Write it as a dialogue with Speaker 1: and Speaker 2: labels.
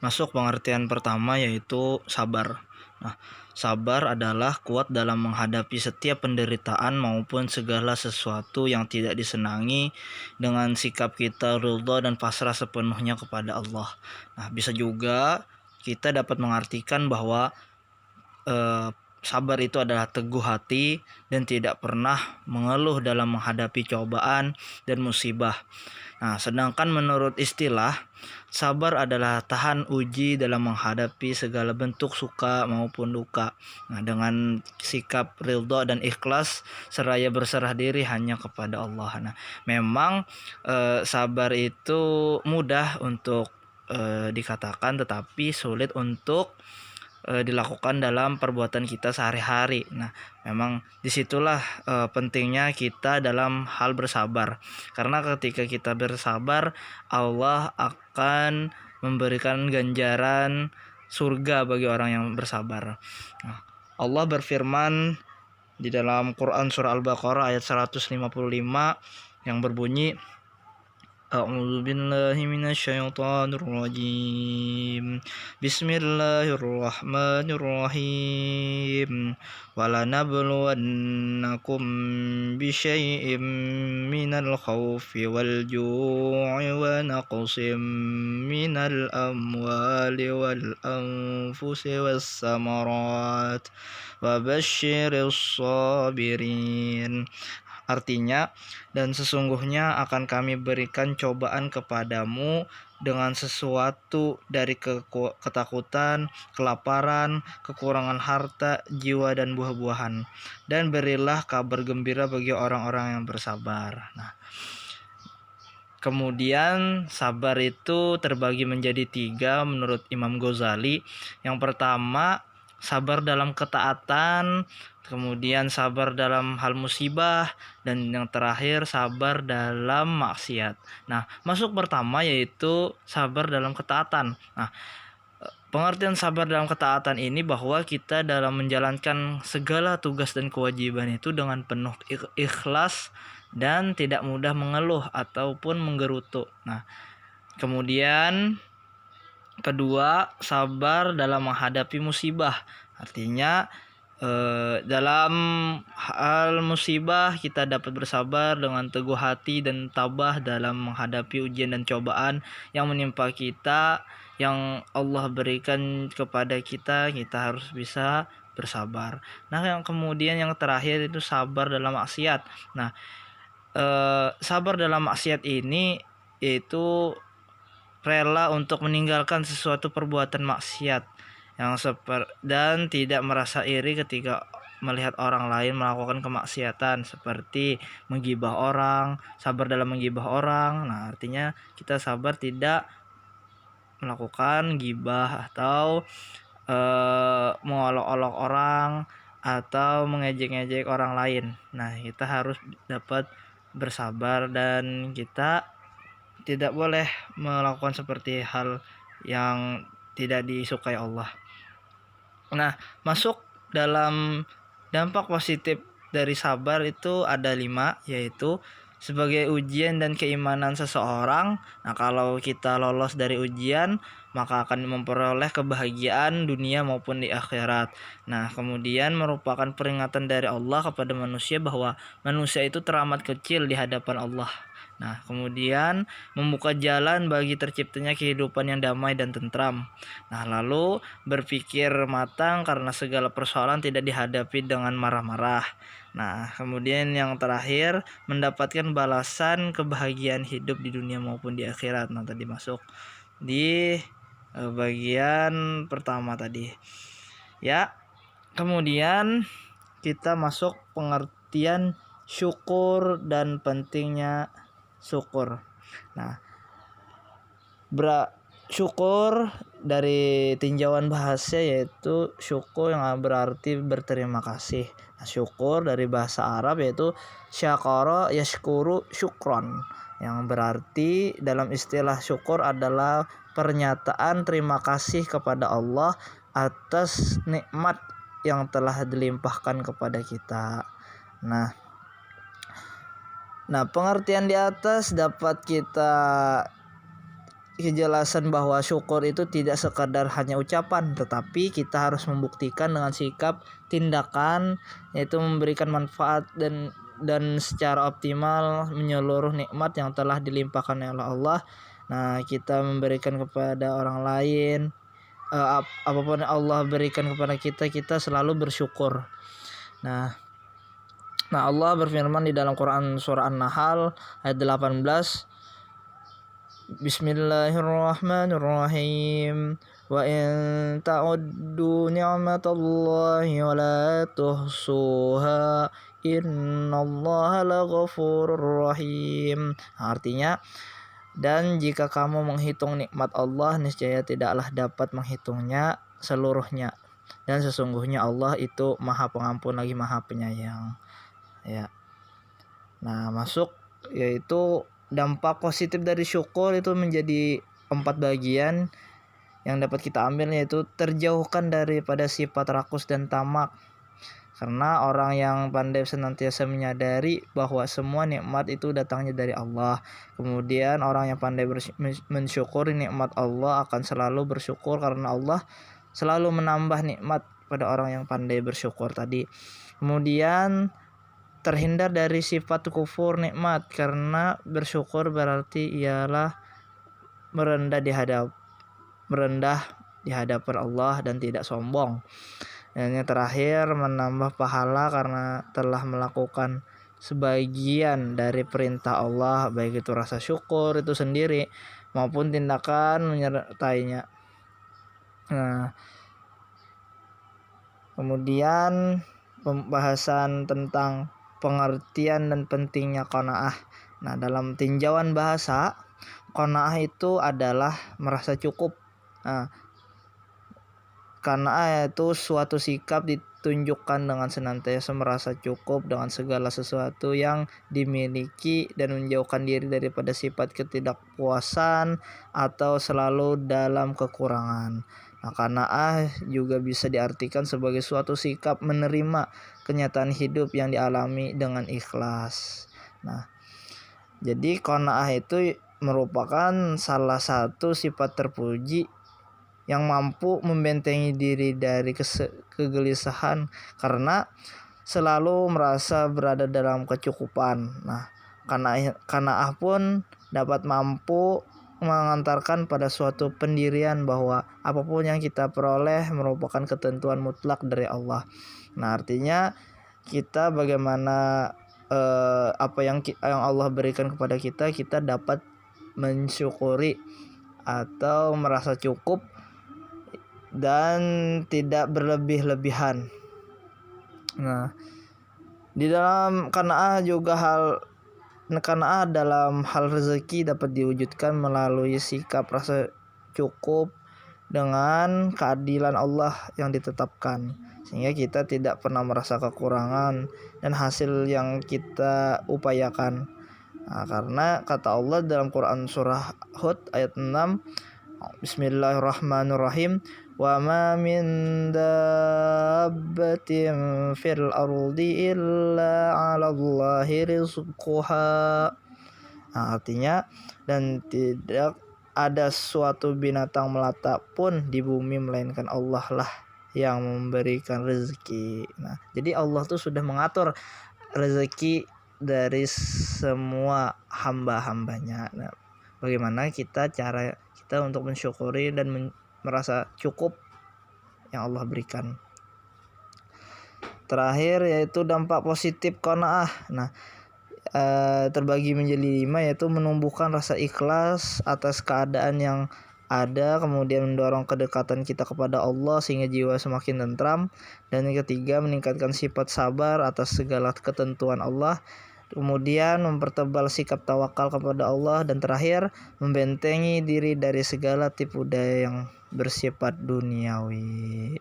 Speaker 1: Masuk pengertian pertama yaitu sabar. Nah, sabar adalah kuat dalam menghadapi setiap penderitaan maupun segala sesuatu yang tidak disenangi dengan sikap kita ridha dan pasrah sepenuhnya kepada Allah. Nah, bisa juga kita dapat mengartikan bahwa sabar itu adalah teguh hati dan tidak pernah mengeluh dalam menghadapi cobaan dan musibah. Nah, sedangkan menurut istilah, sabar adalah tahan uji dalam menghadapi segala bentuk suka maupun duka. Nah, dengan sikap ridha dan ikhlas seraya berserah diri hanya kepada Allah. Nah, memang sabar itu mudah untuk dikatakan, tetapi sulit untuk dilakukan dalam perbuatan kita sehari-hari. Nah, memang disitulah pentingnya kita dalam hal bersabar. Karena ketika kita bersabar, Allah akan memberikan ganjaran surga bagi orang yang bersabar. Nah, Allah berfirman di dalam Quran surah Al-Baqarah ayat 155 yang berbunyi, A'udzu billahi minasyaitonir rajim. Bismillahirrahmanirrahim. Walanabluwannakum bisyai'im minal khaufi wal ju'i wa naqsim minal amwali wal anfusi was samarat wa basyiris sabirin. Artinya, dan sesungguhnya akan kami berikan cobaan kepadamu dengan sesuatu dari ketakutan, kelaparan, kekurangan harta, jiwa, dan buah-buahan. Dan berilah kabar gembira bagi orang-orang yang bersabar. Nah, kemudian sabar itu terbagi menjadi 3 menurut Imam Ghazali. Yang pertama, sabar dalam ketaatan, kemudian sabar dalam hal musibah, dan yang terakhir sabar dalam maksiat. Nah, masuk pertama yaitu sabar dalam ketaatan. Nah, pengertian sabar dalam ketaatan ini bahwa kita dalam menjalankan segala tugas dan kewajiban itu dengan penuh ikhlas dan tidak mudah mengeluh ataupun menggerutu. Nah, kemudian kedua, sabar dalam menghadapi musibah. Artinya dalam hal musibah kita dapat bersabar dengan teguh hati dan tabah dalam menghadapi ujian dan cobaan yang menimpa kita, yang Allah berikan kepada kita. Kita harus bisa bersabar. Nah, yang kemudian yang terakhir itu sabar dalam maksiat. Nah, sabar dalam maksiat ini yaitu rela untuk meninggalkan sesuatu perbuatan maksiat dan tidak merasa iri ketika melihat orang lain melakukan kemaksiatan seperti menggibah orang, sabar dalam menggibah orang. Nah, artinya kita sabar tidak melakukan gibah atau mengolok-olok orang atau mengejek-ngejek orang lain. Nah, kita harus dapat bersabar dan kita tidak boleh melakukan seperti hal yang tidak disukai Allah. Nah, masuk dalam dampak positif dari sabar itu ada 5, yaitu sebagai ujian dan keimanan seseorang. Nah, kalau kita lolos dari ujian, maka akan memperoleh kebahagiaan dunia maupun di akhirat. Nah, kemudian merupakan peringatan dari Allah kepada manusia bahwa manusia itu teramat kecil di hadapan Allah. Nah, kemudian membuka jalan bagi terciptanya kehidupan yang damai dan tentram. Nah, lalu berpikir matang karena segala persoalan tidak dihadapi dengan marah-marah. Nah, kemudian yang terakhir mendapatkan balasan kebahagiaan hidup di dunia maupun di akhirat. Nah, tadi masuk di bagian pertama tadi. Ya, kemudian kita masuk pengertian syukur dan pentingnya syukur. Nah, syukur dari tinjauan bahasa yaitu syukur yang berarti berterima kasih. Nah, syukur dari bahasa Arab yaitu syakara yashkuru syukron, yang berarti dalam istilah syukur adalah pernyataan terima kasih kepada Allah atas nikmat yang telah dilimpahkan kepada kita. Nah, pengertian di atas dapat kita kejelasan bahwa syukur itu tidak sekadar hanya ucapan, tetapi kita harus membuktikan dengan sikap, tindakan, yaitu memberikan manfaat dan secara optimal menyeluruh nikmat yang telah dilimpahkan oleh Allah. Nah, kita memberikan kepada orang lain, apapun Allah berikan kepada kita, kita selalu bersyukur. Nah, Allah berfirman di dalam Quran surah An-Nahl ayat 18, Bismillahirrahmanirrahim. Wa in ta'uddu ni'matallahi wa la tuhsuha innallaha laghafurur rahim. Artinya, dan jika kamu menghitung nikmat Allah, niscaya tidaklah dapat menghitungnya seluruhnya. Dan sesungguhnya Allah itu Maha Pengampun lagi Maha Penyayang. Ya. Nah, masuk yaitu dampak positif dari syukur itu menjadi 4 bagian yang dapat kita ambil, yaitu terjauhkan daripada sifat rakus dan tamak. Karena orang yang pandai senantiasa menyadari bahwa semua nikmat itu datangnya dari Allah. Kemudian orang yang pandai mensyukuri nikmat Allah akan selalu bersyukur karena Allah selalu menambah nikmat pada orang yang pandai bersyukur tadi. Kemudian terhindar dari sifat kufur nikmat, karena bersyukur berarti ialah merendah di hadapan Allah dan tidak sombong. Dan yang terakhir, menambah pahala karena telah melakukan sebagian dari perintah Allah, baik itu rasa syukur itu sendiri maupun tindakan menyertainya. Nah, kemudian pembahasan tentang pengertian dan pentingnya qanaah. Nah, dalam tinjauan bahasa, qanaah itu adalah merasa cukup. Nah, qanaah itu suatu sikap ditunjukkan dengan senantiasa merasa cukup dengan segala sesuatu yang dimiliki dan menjauhkan diri daripada sifat ketidakpuasan atau selalu dalam kekurangan. Nah, qanaah juga bisa diartikan sebagai suatu sikap menerima kenyataan hidup yang dialami dengan ikhlas. Nah, jadi qanaah itu merupakan salah satu sifat terpuji yang mampu membentengi diri dari kegelisahan karena selalu merasa berada dalam kecukupan. Nah, qanaah pun dapat mampu mengantarkan pada suatu pendirian bahwa apapun yang kita peroleh merupakan ketentuan mutlak dari Allah. Nah, artinya kita bagaimana apa yang Allah berikan kepada kita, kita dapat mensyukuri atau merasa cukup dan tidak berlebih-lebihan. Nah, di dalam qanaah juga qanaah dalam hal rezeki dapat diwujudkan melalui sikap rasa cukup dengan keadilan Allah yang ditetapkan, sehingga kita tidak pernah merasa kekurangan dan hasil yang kita upayakan. Nah, karena kata Allah dalam Quran surah Hud ayat 6, Bismillahirrahmanirrahim, wa ma min dabbatin fil ardi illa 'alallahi rizquha. Nah, artinya, dan tidak ada suatu binatang melata pun di bumi melainkan Allah lah yang memberikan rezeki. Nah, jadi Allah tuh sudah mengatur rezeki dari semua hamba-hambanya. Nah, bagaimana cara kita untuk mensyukuri dan merasa cukup yang Allah berikan. Terakhir yaitu dampak positif qanaah. Nah, terbagi menjadi 5, yaitu menumbuhkan rasa ikhlas atas keadaan yang ada, kemudian mendorong kedekatan kita kepada Allah sehingga jiwa semakin tentram, dan yang ketiga meningkatkan sifat sabar atas segala ketentuan Allah, kemudian mempertebal sikap tawakal kepada Allah, dan terakhir membentengi diri dari segala tipu daya yang bersifat duniawi.